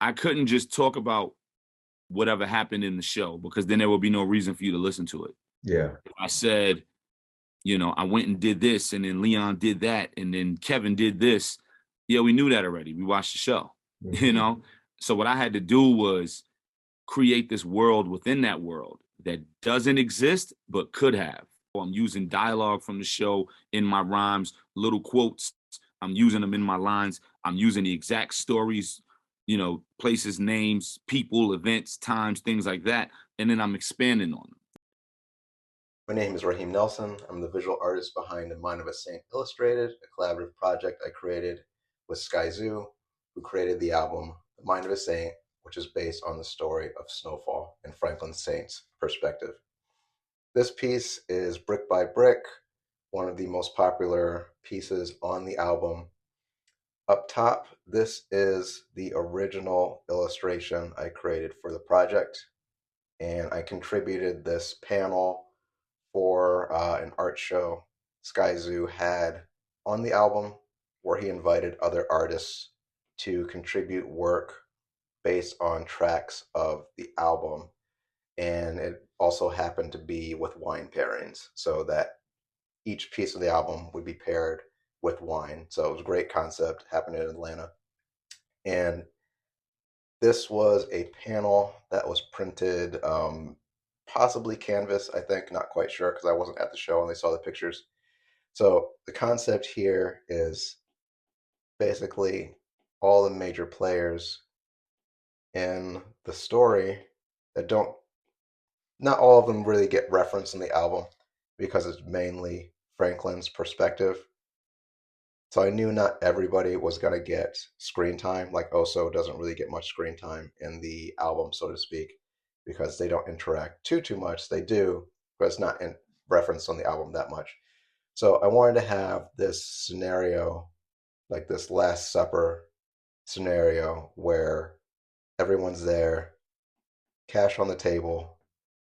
I couldn't just talk about whatever happened in the show because then there would be no reason for you to listen to it. Yeah. If I said, I went and did this, and then Leon did that, and then Kevin did this. Yeah, we knew that already. We watched the show, you Mhm. know? So what I had to do was create this world within that world that doesn't exist but could have. I'm using dialogue from the show in my rhymes, little quotes. I'm using them in my lines. I'm using the exact stories, places, names, people, events, times, things like that. And then I'm expanding on them. My name is Raheem Nelson. I'm the visual artist behind The Mind of a Saint Illustrated, a collaborative project I created with Skyzoo, who created the album The Mind of a Saint, which is based on the story of Snowfall and Franklin Saint's perspective. This piece is Brick by Brick, one of the most popular pieces on the album. Up top, this is the original illustration I created for the project, and I contributed this panel for an art show Skyzoo had on the album, where he invited other artists to contribute work based on tracks of the album. And it also happened to be with wine pairings, so that each piece of the album would be paired with wine. So it was a great concept, happened in Atlanta. And this was a panel that was printed, possibly canvas, I think, not quite sure because I wasn't at the show and they saw the pictures. So the concept here is basically all the major players in the story that don't, not all of them really get referenced in the album because it's mainly Franklin's perspective. So I knew not everybody was going to get screen time. Like Oso doesn't really get much screen time in the album, so to speak, because they don't interact too much. They do, but it's not in referenced on the album that much. So I wanted to have this scenario, like this Last Supper scenario, where everyone's there, cash on the table.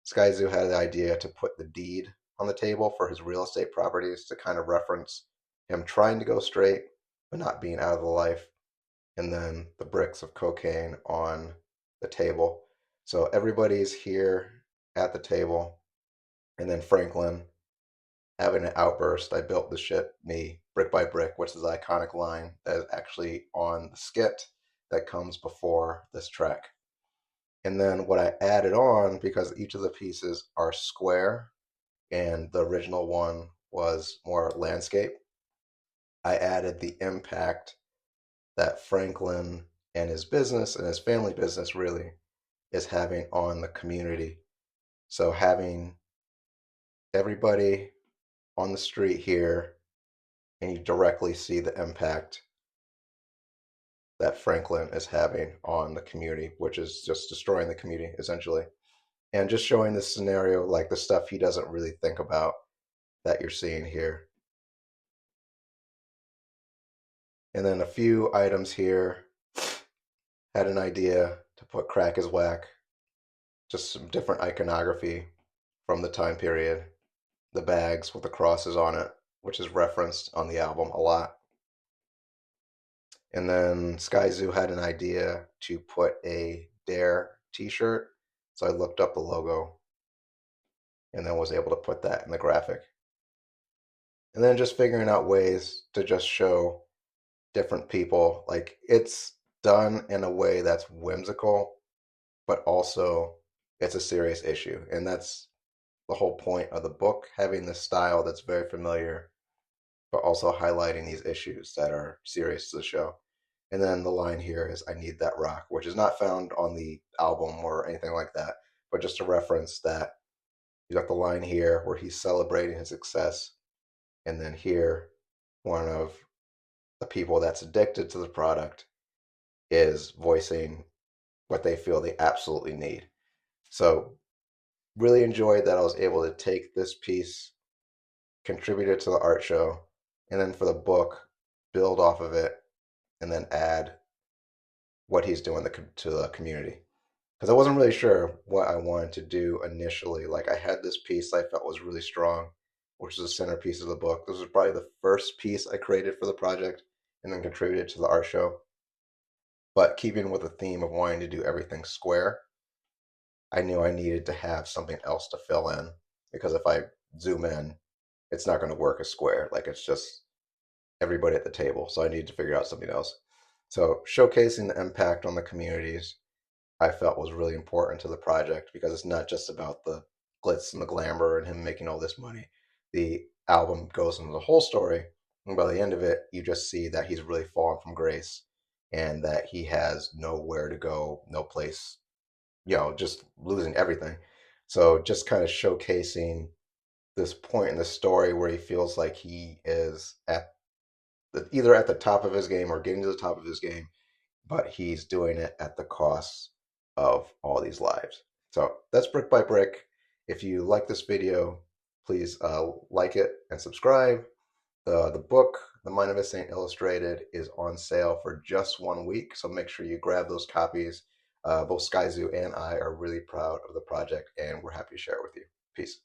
Skyzoo had the idea to put the deed on the table for his real estate properties to kind of reference him trying to go straight but not being out of the life, and then the bricks of cocaine on the table. So everybody's here at the table, and then Franklin having an outburst. I built the shit, me, brick by brick, which is the iconic line that is actually on the skit that comes before this track. And then what I added on, because each of the pieces are square and the original one was more landscape, I added the impact that Franklin and his business and his family business really is having on the community. So having everybody on the street here, and you directly see the impact that Franklin is having on the community, which is just destroying the community essentially. And just showing this scenario, like the stuff he doesn't really think about that you're seeing here. And then a few items here. Had an idea to put crack is whack, just some different iconography from the time period. The bags with the crosses on it, which is referenced on the album a lot. And then Skyzoo had an idea to put a Dare t-shirt. So I looked up the logo and then was able to put that in the graphic. And then just figuring out ways to just show different people. Like it's done in a way that's whimsical, but also it's a serious issue. And that's the whole point of the book, having this style that's very familiar, but also highlighting these issues that are serious to the show. And then the line here is I need that rock, which is not found on the album or anything like that, but just to reference that you got the line here where he's celebrating his success. And then here, one of the people that's addicted to the product is voicing what they feel they absolutely need. So, really enjoyed that I was able to take this piece, contribute it to the art show, and then for the book, build off of it, and then add what he's doing to the community. Because I wasn't really sure what I wanted to do initially. Like, I had this piece I felt was really strong, which is the centerpiece of the book. This was probably the first piece I created for the project and then contributed to the art show. But keeping with the theme of wanting to do everything square, I knew I needed to have something else to fill in, because if I zoom in, it's not going to work as square. Like, it's just everybody at the table. So I needed to figure out something else. So showcasing the impact on the communities, I felt was really important to the project, because it's not just about the glitz and the glamour and him making all this money. The album goes into the whole story, and by the end of it, you just see that he's really fallen from grace and that he has nowhere to go, no place, just losing everything. So just kind of showcasing this point in the story where he feels like he is either at the top of his game or getting to the top of his game, but he's doing it at the cost of all these lives. So that's Brick by Brick. If you like this video, please like it and subscribe. The book, The Mind of a Saint Illustrated, is on sale for just 1 week, so make sure you grab those copies. Both Skyzoo and I are really proud of the project, and we're happy to share it with you. Peace.